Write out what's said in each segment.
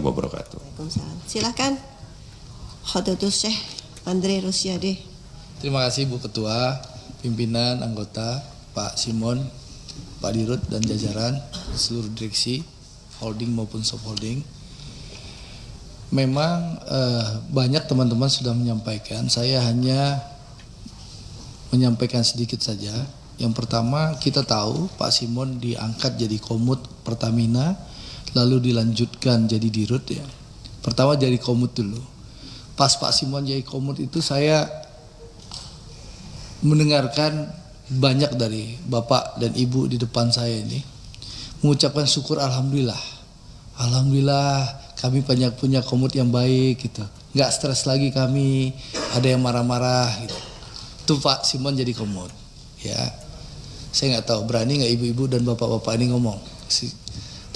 warahmatullahi wabarakatuh. Waalaikumsalam. Silakan Khadatul Syekh Andre Rosiade. Terima kasih Bu Ketua, pimpinan, anggota, Pak Simon, Pak Dirut dan jajaran seluruh direksi holding maupun subholding. Memang banyak teman-teman sudah menyampaikan, saya hanya menyampaikan sedikit saja. Yang pertama, kita tahu Pak Simon diangkat jadi komut Pertamina, lalu dilanjutkan jadi Dirut ya. Pertama jadi komut dulu. Pas Pak Simon jadi komut itu saya mendengarkan banyak dari Bapak dan Ibu di depan saya ini mengucapkan syukur alhamdulillah. Alhamdulillah kami banyak punya komut yang baik gitu. Nggak stres lagi kami, ada yang marah-marah gitu. Itu Pak Simon jadi komut. Ya. Saya nggak tahu berani nggak ibu-ibu dan bapak-bapak ini ngomong.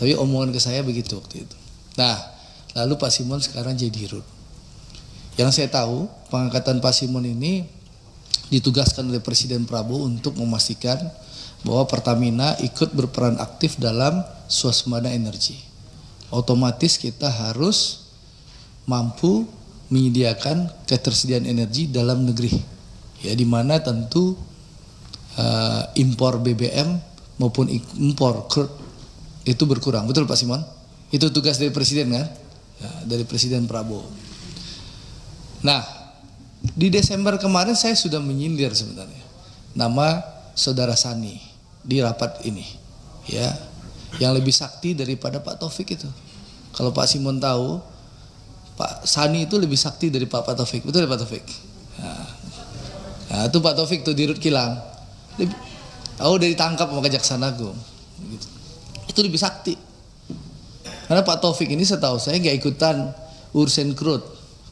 Tapi omongan ke saya begitu waktu itu. Nah, lalu Pak Simon sekarang jadi Dirut. Yang saya tahu pengangkatan Pak Simon ini ditugaskan oleh Presiden Prabowo untuk memastikan bahwa Pertamina ikut berperan aktif dalam swasembada energi. Otomatis kita harus mampu menyediakan ketersediaan energi dalam negeri. Ya, di mana tentu impor BBM maupun impor crude itu berkurang. Betul Pak Simon? Itu tugas dari Presiden kan? Ya, dari Presiden Prabowo. Nah, di Desember kemarin saya sudah menyindir sebenarnya nama Saudara Sani di rapat ini, ya, yang lebih sakti daripada Pak Taufik itu. Kalau Pak Simon tahu, Pak Sani itu lebih sakti dari Pak Taufik, betul ya Pak Taufik? Nah, itu Pak Taufik tuh Dirut Kilang, udah ditangkap sama Kejaksaan Agung, gitu. Itu lebih sakti. Karena Pak Taufik ini setahu saya nggak ikutan urusan crude.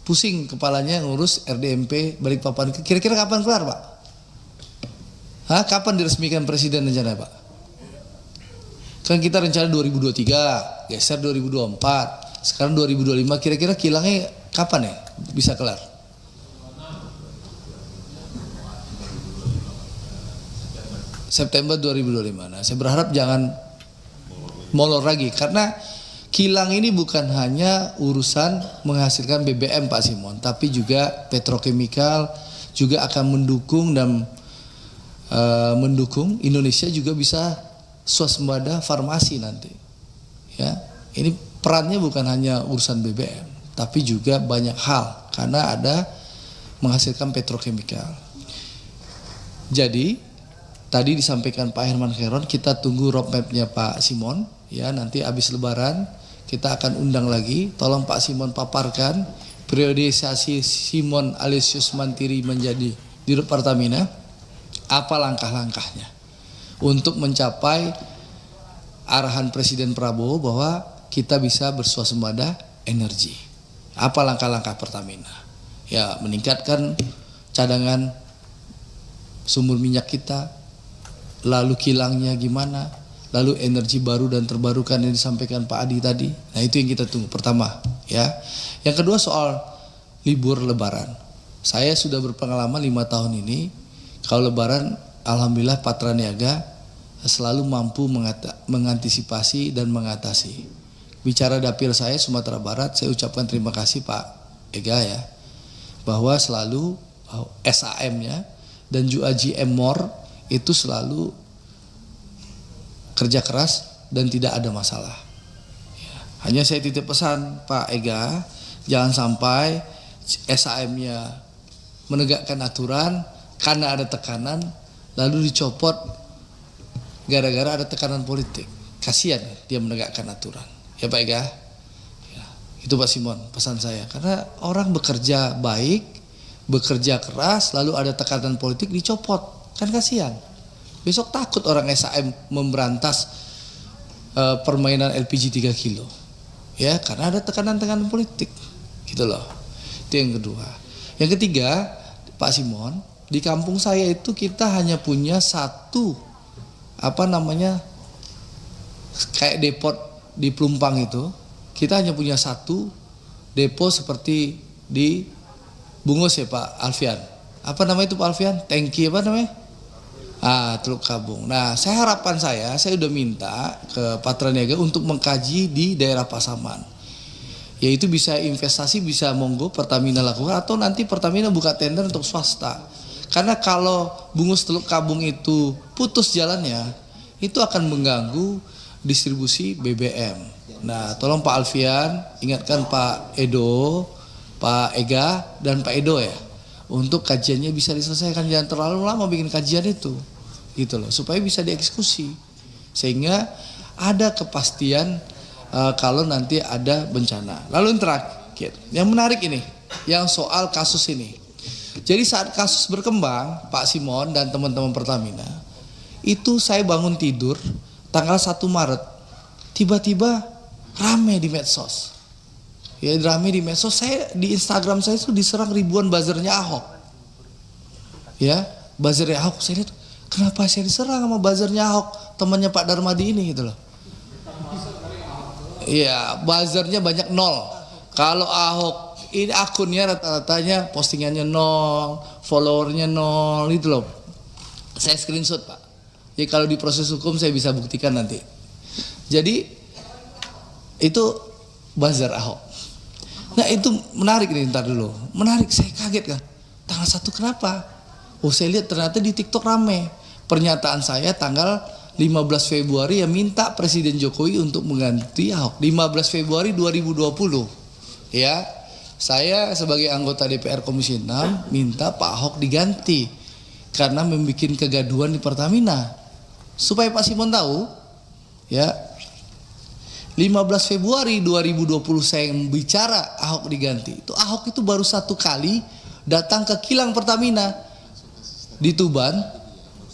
Pusing kepalanya ngurus RDMP Balikpapan. Kira-kira kapan kelar Pak? Kapan diresmikan Presiden rencana Pak? Kan kita rencana 2023, geser 2024, sekarang 2025. Kira-kira kilangnya kapan ya bisa kelar? September 2025. Nah, saya berharap jangan molor lagi karena kilang ini bukan hanya urusan menghasilkan BBM Pak Simon, tapi juga petrokemikal juga akan mendukung dan mendukung Indonesia juga bisa swasembada farmasi nanti. Ya, ini perannya bukan hanya urusan BBM, tapi juga banyak hal karena ada menghasilkan petrokemikal. Jadi tadi disampaikan Pak Herman Khairun, kita tunggu roadmap-nya Pak Simon. Ya, nanti habis Lebaran kita akan undang lagi. Tolong Pak Simon paparkan periodisasi Simon Alesius Mantiri menjadi Dirut Pertamina. Apa langkah-langkahnya untuk mencapai arahan Presiden Prabowo bahwa kita bisa berswasembada energi. Apa langkah-langkah Pertamina? Ya, meningkatkan cadangan sumber minyak kita. Lalu kilangnya gimana? Lalu energi baru dan terbarukan yang disampaikan Pak Adi tadi. Nah, itu yang kita tunggu pertama, ya. Yang kedua soal libur Lebaran. Saya sudah berpengalaman 5 tahun ini. Kalau Lebaran, alhamdulillah Patra Niaga selalu mampu mengantisipasi dan mengatasi. Bicara dapil saya Sumatera Barat, saya ucapkan terima kasih Pak Ega ya, bahwa selalu SAM-nya dan juga GM More itu selalu kerja keras dan tidak ada masalah. Ya, hanya saya titip pesan Pak Ega, jangan sampai SAM-nya menegakkan aturan karena ada tekanan lalu dicopot gara-gara ada tekanan politik. Kasihan dia menegakkan aturan. Ya Pak Ega. Ya, itu Pak Simon pesan saya. Karena orang bekerja baik, bekerja keras lalu ada tekanan politik dicopot. Kan kasihan. Besok takut orang SAM memberantas permainan LPG 3 kilo. Ya, karena ada tekanan-tekanan politik. Gitu loh. Itu yang kedua. Yang ketiga, Pak Simon, di kampung saya itu kita hanya punya satu kayak depot di Plumpang itu. Kita hanya punya satu depo seperti di Bungus ya Pak Alfian. Apa namanya itu Pak Alfian? Tangki apa namanya? Teluk Kabung. Nah, harapan saya udah minta ke Patra Niaga untuk mengkaji di daerah Pasaman. Yaitu bisa investasi, bisa monggo Pertamina lakukan, atau nanti Pertamina buka tender untuk swasta. Karena kalau Bungus Teluk Kabung itu putus jalannya, itu akan mengganggu distribusi BBM. Nah, tolong Pak Alfian ingatkan Pak Edo, Pak Ega dan Pak Edo ya, untuk kajiannya bisa diselesaikan, jangan terlalu lama bikin kajian itu, gitu loh, supaya bisa dieksekusi, sehingga ada kepastian kalau nanti ada bencana. Lalu yang terakhir, yang menarik ini, yang soal kasus ini. Jadi saat kasus berkembang, Pak Simon dan teman-teman Pertamina, itu saya bangun tidur tanggal 1 Maret, tiba-tiba rame di medsos. Ya, rame di medsos, saya di Instagram saya itu diserang ribuan buzzernya Ahok. Ya, buzzernya Ahok, saya lihat kenapa saya diserang sama buzzernya Ahok, temannya Pak Darmadi ini gitu loh. Iya, buzzernya banyak 0. Kalau Ahok ini akunnya rata-ratanya postingannya 0, followernya 0 gitu loh. Saya screenshot Pak. Jadi kalau di proses hukum saya bisa buktikan nanti. Jadi itu buzzer Ahok. Nah itu menarik nih, ntar dulu. Menarik, saya kaget kan. Tanggal 1 kenapa? Oh saya lihat ternyata di TikTok rame. Pernyataan saya tanggal 15 Februari yang minta Presiden Jokowi untuk mengganti Ahok. 15 Februari 2020. Ya, saya sebagai anggota DPR Komisi 6 minta Pak Ahok diganti karena membuat kegaduhan di Pertamina. Supaya Pak Simon tahu, ya, 15 Februari 2020 saya bicara Ahok diganti. Itu Ahok itu baru 1 kali datang ke kilang Pertamina di Tuban,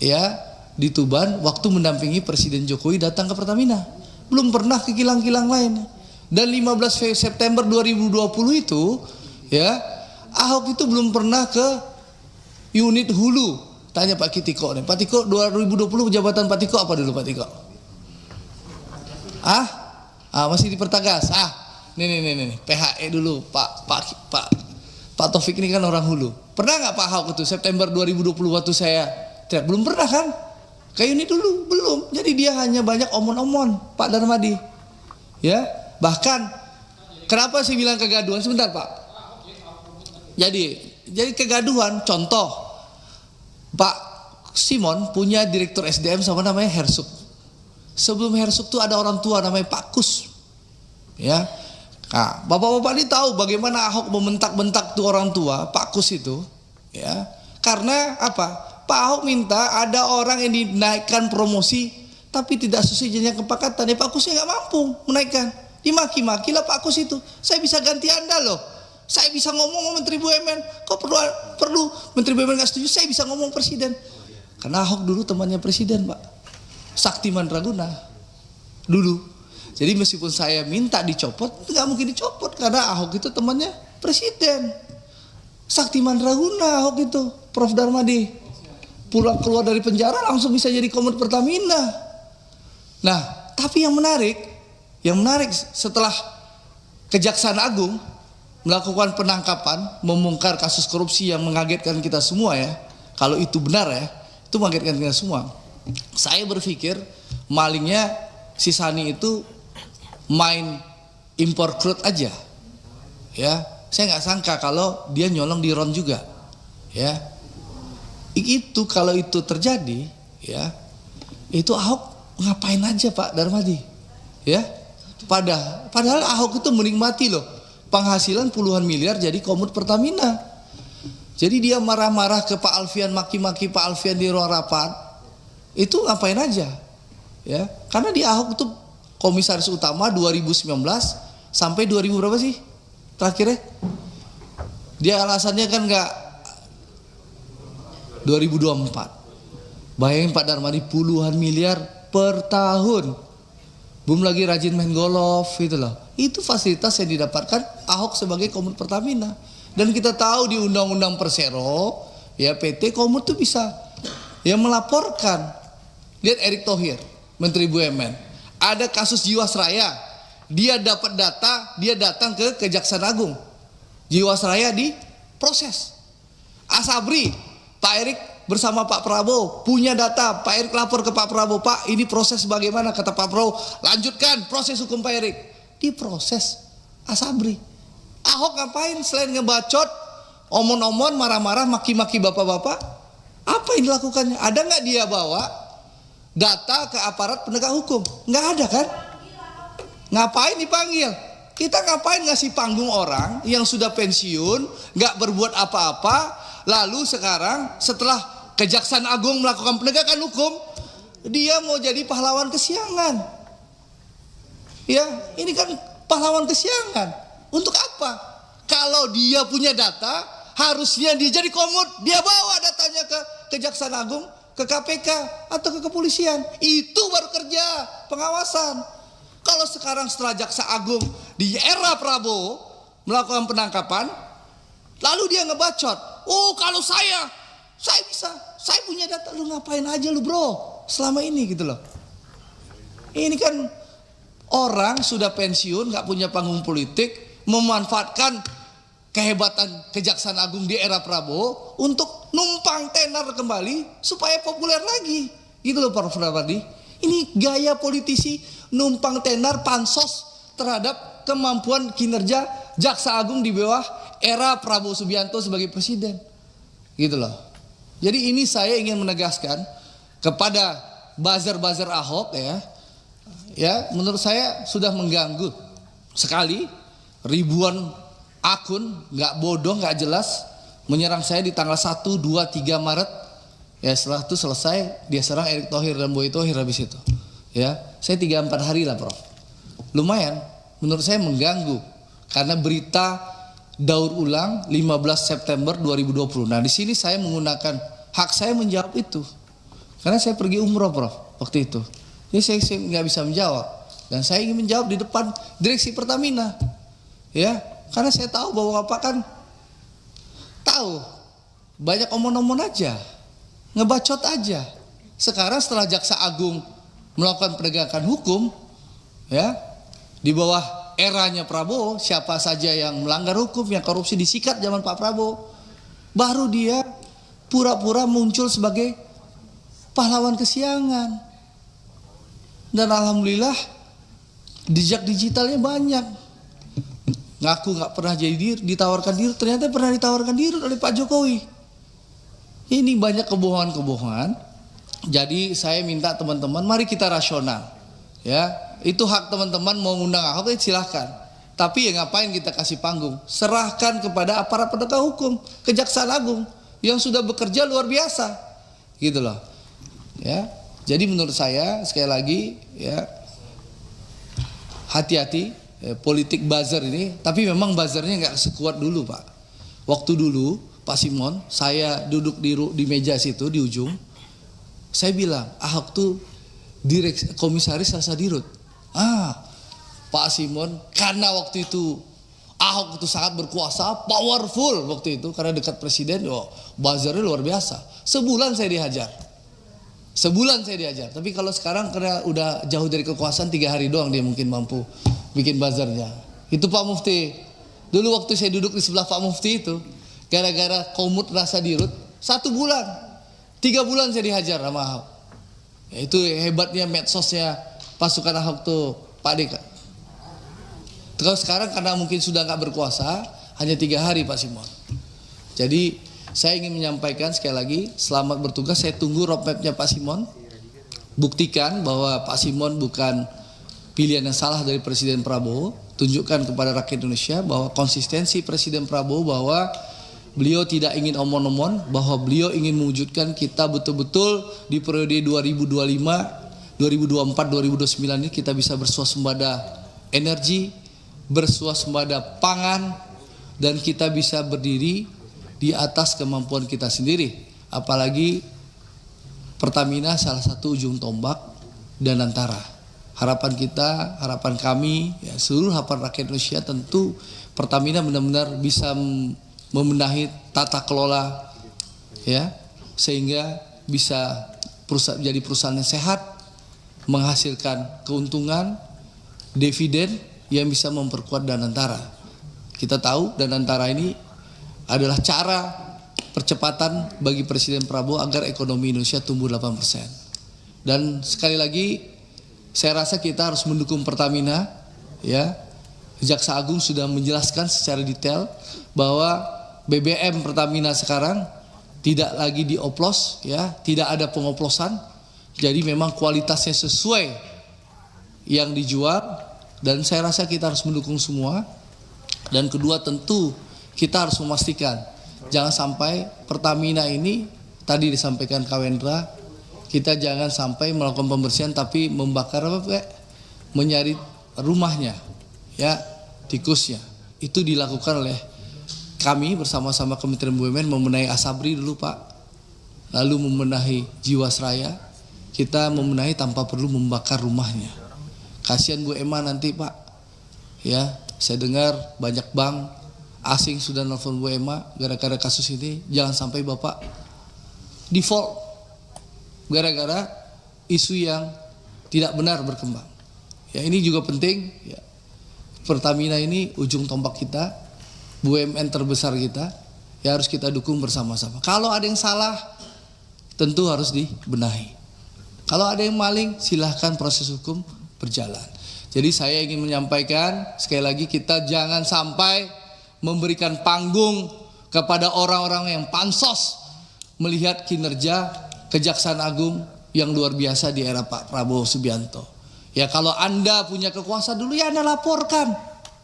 ya. Di Tuban waktu mendampingi Presiden Jokowi datang ke Pertamina, belum pernah ke kilang-kilang lain. Dan 15 September 2020 itu ya, Ahok itu belum pernah ke unit hulu. Tanya Pak Tiko nih, Pak Tiko 2020 jabatan Pak Tiko apa dulu Pak Tiko? Masih di Pertagas. Nih PHE dulu Pak Taufik ini kan orang hulu. Pernah nggak Pak Ahok itu September 2020 waktu saya teriak? Belum pernah kan? Kayak ini dulu belum. Jadi dia hanya banyak omon-omon Pak Darmadi. Ya, bahkan kenapa sih bilang kegaduhan? Sebentar Pak. Jadi kegaduhan, contoh Pak Simon punya direktur SDM sama namanya Hersuk. Sebelum Hersuk tuh ada orang tua namanya Pak Kus. Ya. Nah, bapak-bapak ini tahu bagaimana Ahok membentak-bentak tuh orang tua Pak Kus itu, ya. Karena apa? Pak Ahok minta ada orang yang dinaikkan promosi tapi tidak sesuai jenjang kepangkatan. Pak Kusnya nggak mampu menaikkan. Dimaki-maki lah Pak Kus itu. Saya bisa ganti Anda loh. Saya bisa ngomong sama Menteri BUMN. Kok perlu Menteri BUMN nggak setuju? Saya bisa ngomong Presiden. Karena Ahok dulu temannya Presiden Pak. Sakti Mandraguna dulu. Jadi meskipun saya minta dicopot, nggak mungkin dicopot karena Ahok itu temannya Presiden. Sakti Mandraguna Ahok itu, Prof Darmadi. Pulang keluar dari penjara langsung bisa jadi Komet Pertamina. Nah, tapi yang menarik setelah Kejaksaan Agung melakukan penangkapan, membongkar kasus korupsi yang mengagetkan kita semua ya. Kalau itu benar ya, itu mengagetkan kita semua. Saya berpikir malingnya si Sani itu main impor crude aja. Ya, saya nggak sangka kalau dia nyolong di RON juga. Ya. Itu kalau itu terjadi, ya, itu Ahok ngapain aja Pak Darmadi, ya? Padahal Ahok itu menikmati loh penghasilan puluhan miliar jadi Komet Pertamina. Jadi dia marah-marah ke Pak Alfian, maki-maki Pak Alfian di ruang rapat, itu ngapain aja, ya? Karena di Ahok itu komisaris utama 2019 sampai 2000 berapa sih terakhirnya? Dia alasannya kan nggak 2024. Bayangin Pak Darmadi puluhan miliar per tahun. Belum lagi rajin main golf gitu loh. Itu fasilitas yang didapatkan Ahok sebagai Komet Pertamina. Dan kita tahu di Undang-Undang Persero, ya PT Komet tuh bisa ya melaporkan. Lihat Erick Thohir, Menteri BUMN. Ada kasus Jiwasraya. Dia dapat data, dia datang ke Kejaksaan Agung. Jiwasraya diproses. Asabri, Pak Erick bersama Pak Prabowo punya data. Pak Erick lapor ke Pak Prabowo, Pak ini proses bagaimana? Kata Pak Prabowo, lanjutkan proses hukum Pak Erick. Diproses Asabri. Ahok ngapain selain ngebacot, omon-omon, marah-marah, maki-maki bapak-bapak? Apa yang dilakukannya? Ada nggak dia bawa data ke aparat penegak hukum? Nggak ada kan? Ngapain dipanggil? Kita ngapain ngasih panggung orang yang sudah pensiun, nggak berbuat apa-apa, lalu sekarang setelah Kejaksaan Agung melakukan penegakan hukum, dia mau jadi pahlawan kesiangan. Ya, ini kan pahlawan kesiangan. Untuk apa? Kalau dia punya data, harusnya dia jadi komut, dia bawa datanya ke Kejaksaan Agung, ke KPK atau ke kepolisian. Itu baru kerja pengawasan. Kalau sekarang setelah Jaksa Agung di era Prabowo melakukan penangkapan, lalu dia ngebacot. Oh, kalau saya bisa, saya punya data. Lu ngapain aja lu bro selama ini gitu loh. Ini kan orang sudah pensiun, nggak punya panggung politik, memanfaatkan kehebatan Kejaksaan Agung di era Prabowo untuk numpang tenar kembali supaya populer lagi. Gitu loh Pak Fadli. Ini gaya politisi numpang tenar pansos terhadap kemampuan kinerja Jaksa Agung di bawah era Prabowo Subianto sebagai presiden. Gitu loh. Jadi ini saya ingin menegaskan kepada buzzer-buzzer Ahok ya, menurut saya sudah mengganggu sekali. Ribuan akun nggak bodoh, nggak jelas menyerang saya di tanggal 1, 2, 3 Maret. Ya setelah itu selesai dia serang Erick Thohir dan Boy Thohir habis itu. Ya, saya 3-4 hari lah Prof. Lumayan, menurut saya mengganggu karena berita daur ulang 15 September 2020. Nah di sini saya menggunakan hak saya menjawab itu karena saya pergi umroh Prof waktu itu. Jadi saya nggak bisa menjawab dan saya ingin menjawab di depan direksi Pertamina. Ya, karena saya tahu bahwa Bapak kan tahu banyak omon-omon aja, ngebacot aja. Sekarang setelah Jaksa Agung melakukan penegakan hukum, ya di bawah eranya Prabowo, siapa saja yang melanggar hukum, yang korupsi disikat zaman Pak Prabowo, baru dia pura-pura muncul sebagai pahlawan kesiangan. Dan alhamdulillah jejak digitalnya banyak. Ngaku nggak pernah jadi ditawarkan diri, ternyata pernah ditawarkan diri oleh Pak Jokowi. Ini banyak kebohongan-kebohongan. Jadi saya minta teman-teman, mari kita rasional. Ya, itu hak teman-teman mau ngundang Ahok silahkan. Tapi ya ngapain kita kasih panggung? Serahkan kepada aparat penegak hukum, Kejaksaan Agung yang sudah bekerja luar biasa, gitu loh. Ya, jadi menurut saya sekali lagi ya hati-hati. Politik buzzer ini, tapi memang buzzernya nggak sekuat dulu Pak. Waktu dulu Pak Simon, saya duduk di meja situ di ujung, saya bilang Ahok tuh komisaris Rasa Dirut. Pak Simon karena waktu itu Ahok itu sangat berkuasa, powerful waktu itu karena dekat presiden, buzzernya luar biasa. Sebulan saya dihajar. Tapi kalau sekarang karena udah jauh dari kekuasaan 3 hari doang dia mungkin mampu bikin buzzernya. Itu Pak Mufti. Dulu waktu saya duduk di sebelah Pak Mufti itu, gara-gara komut Rasa Dirut, 1 bulan, 3 bulan saya dihajar sama Ahok. Ya, itu hebatnya medsosnya pasukan Ahok tuh Pak Deka. Kalau sekarang karena mungkin sudah nggak berkuasa, hanya 3 hari Pak Simon. Jadi saya ingin menyampaikan sekali lagi, selamat bertugas. Saya tunggu roadmapnya Pak Simon. Buktikan bahwa Pak Simon bukan pilihan yang salah dari Presiden Prabowo. Tunjukkan kepada rakyat Indonesia bahwa konsistensi Presiden Prabowo, bahwa beliau tidak ingin omon-omon, bahwa beliau ingin mewujudkan kita betul-betul di periode 2025, 2024, 2029 ini kita bisa bersuasembada energi, bersuasembada pangan, dan kita bisa berdiri di atas kemampuan kita sendiri. Apalagi Pertamina salah satu ujung tombak dan antara. Harapan kita, harapan kami, ya, seluruh harapan rakyat Indonesia tentu Pertamina benar-benar bisa membenahi tata kelola, ya, sehingga bisa jadi perusahaan yang sehat, menghasilkan keuntungan, dividen yang bisa memperkuat Danantara. Kita tahu Danantara ini adalah cara percepatan bagi Presiden Prabowo agar ekonomi Indonesia tumbuh 8%. Dan sekali lagi saya rasa kita harus mendukung Pertamina, ya. Jaksa Agung sudah menjelaskan secara detail bahwa BBM Pertamina sekarang tidak lagi dioplos, ya, tidak ada pengoplosan. Jadi memang kualitasnya sesuai yang dijual, dan saya rasa kita harus mendukung semua. Dan kedua, tentu kita harus memastikan jangan sampai Pertamina ini, tadi disampaikan Kak Wendra, kita jangan sampai melakukan pembersihan tapi membakar menyari rumahnya, ya, tikusnya. Itu dilakukan oleh kami bersama-sama Kementerian BUMN, membenahi Asabri dulu Pak, lalu membenahi Jiwasraya. Kita membenahi tanpa perlu membakar rumahnya. Kasihan Bu Emma nanti Pak, ya, saya dengar banyak bank asing sudah nelfon Bu Emma gara-gara kasus ini. Jangan sampai Bapak default gara-gara isu yang tidak benar berkembang. Ya, ini juga penting, ya. Pertamina ini ujung tombak kita, BUMN terbesar kita, ya harus kita dukung bersama-sama. Kalau ada yang salah, tentu harus dibenahi. Kalau ada yang maling, silahkan proses hukum berjalan. Jadi saya ingin menyampaikan, sekali lagi, kita jangan sampai memberikan panggung kepada orang-orang yang pansos melihat kinerja Kejaksaan Agung yang luar biasa di era Pak Prabowo Subianto. Ya, kalau Anda punya kekuasaan dulu, ya Anda laporkan.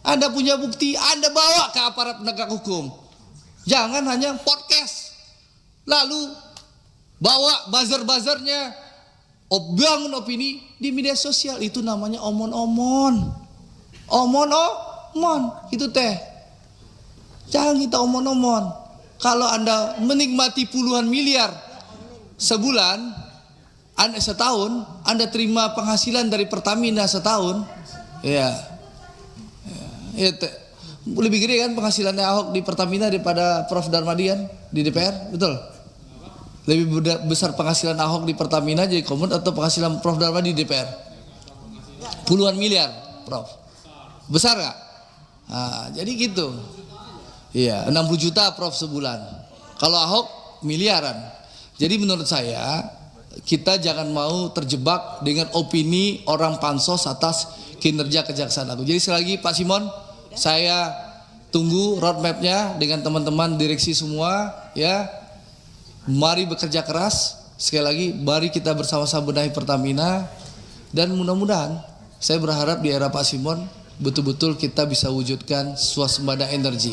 Anda punya bukti, Anda bawa ke aparat penegak hukum. Jangan hanya podcast, lalu bawa buzzer-buzzernya, bangun opini di media sosial. Itu namanya omon-omon. Omon-omon, itu teh. Jangan kita omon-omon. Kalau Anda menikmati puluhan miliar sebulan, setahun, Anda terima penghasilan dari Pertamina setahun, ya, lebih gede kan penghasilannya Ahok di Pertamina daripada Prof Darmadian di DPR, betul? Lebih besar penghasilan Ahok di Pertamina jadi Komun atau penghasilan Prof Darmadi di DPR? Puluhan miliar, Prof. Besar nggak? Nah, jadi gitu. Iya, 60 juta Prof sebulan. Kalau Ahok miliaran. Jadi menurut saya kita jangan mau terjebak dengan opini orang pansos atas kinerja Kejaksaan Agung. Jadi sekali lagi Pak Simon, saya tunggu roadmapnya dengan teman-teman direksi semua, ya. Mari bekerja keras. Sekali lagi, mari kita bersama-sama benahi Pertamina, dan mudah-mudahan saya berharap di era Pak Simon betul-betul kita bisa wujudkan swasembada energi,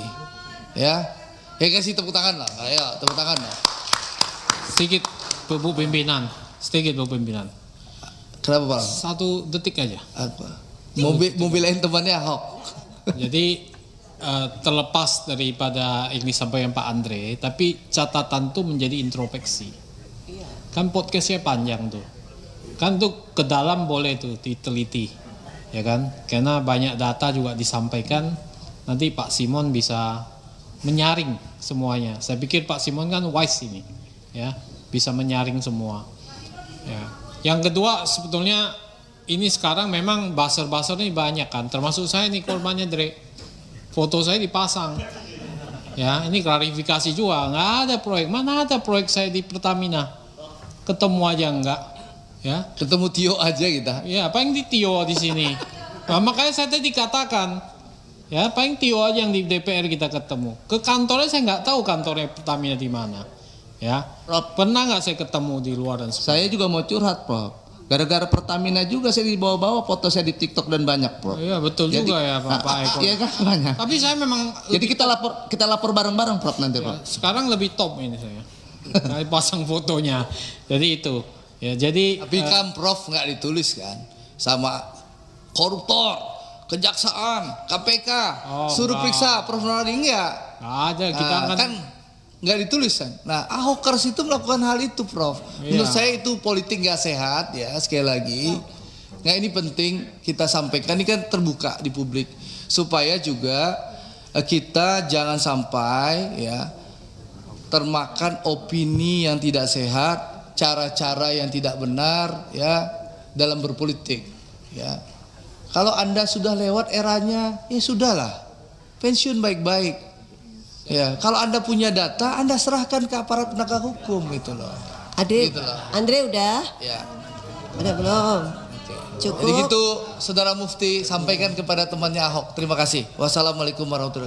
ya. Ya, kasih tepuk tangan lah, ayo tepuk tangan lah. Sedikit Bu Pimpinan, Kenapa Pak? 1 detik aja. Apa? Mobilain temannya Ahok. Jadi terlepas daripada ini sampaikan Pak Andre, tapi catatan tuh menjadi introspeksi. Kan podcastnya panjang tuh, kan tuh ke dalam boleh tuh diteliti, ya kan? Karena banyak data juga disampaikan. Nanti Pak Simon bisa menyaring semuanya. Saya pikir Pak Simon kan wise ini, ya, bisa menyaring semua. Ya. Yang kedua, sebetulnya ini sekarang memang buzzer-buzzer ini banyak kan, termasuk saya nih korbannya, Dre. Foto saya dipasang. Ya, ini klarifikasi juga, nggak ada proyek. Mana ada proyek saya di Pertamina? Ketemu aja enggak, ya. Ketemu Tio aja kita. Ya, paling di Tio di sini. Nah, makanya saya tadi katakan, ya, paling Tio aja yang di DPR kita ketemu. Ke kantornya saya nggak tahu kantornya Pertamina di mana. Ya, pernah nggak saya ketemu di luar dan sebagainya. Saya juga mau curhat, Prof. Gara-gara Pertamina juga saya dibawa-bawa foto saya di TikTok dan banyak, Prof. Iya, betul. Jadi, juga ya Pak Eko. Iya kan banyak. Tapi saya memang jadi kita lapor bareng-bareng, Prof, nanti, Prof. Ya, sekarang lebih top ini saya. Saya pasang fotonya. Jadi itu. Ya, jadi Tapi kan Prof nggak ditulis kan sama koruptor, kejaksaan, KPK, suruh periksa Prof Nurdin enggak? Ada kita kan nggak ditulis kan. Nah, Ahokers itu melakukan hal itu, Prof. Iya. Menurut saya itu politik nggak sehat, ya, sekali lagi. Nah, ini penting kita sampaikan, ini kan terbuka di publik supaya juga kita jangan sampai, ya, termakan opini yang tidak sehat, cara-cara yang tidak benar, ya, dalam berpolitik, ya. Kalau Anda sudah lewat eranya, ya sudahlah, pensiun baik-baik. Ya, kalau Anda punya data, Anda serahkan ke aparat penegak hukum, gitu loh. Adik, Gitu loh. Andre udah? Ya. Udah belum? Oke. Cukup. Jadi gitu, Saudara Mufti sampaikan kepada temannya Ahok. Terima kasih. Wassalamualaikum warahmatullahi wabarakatuh.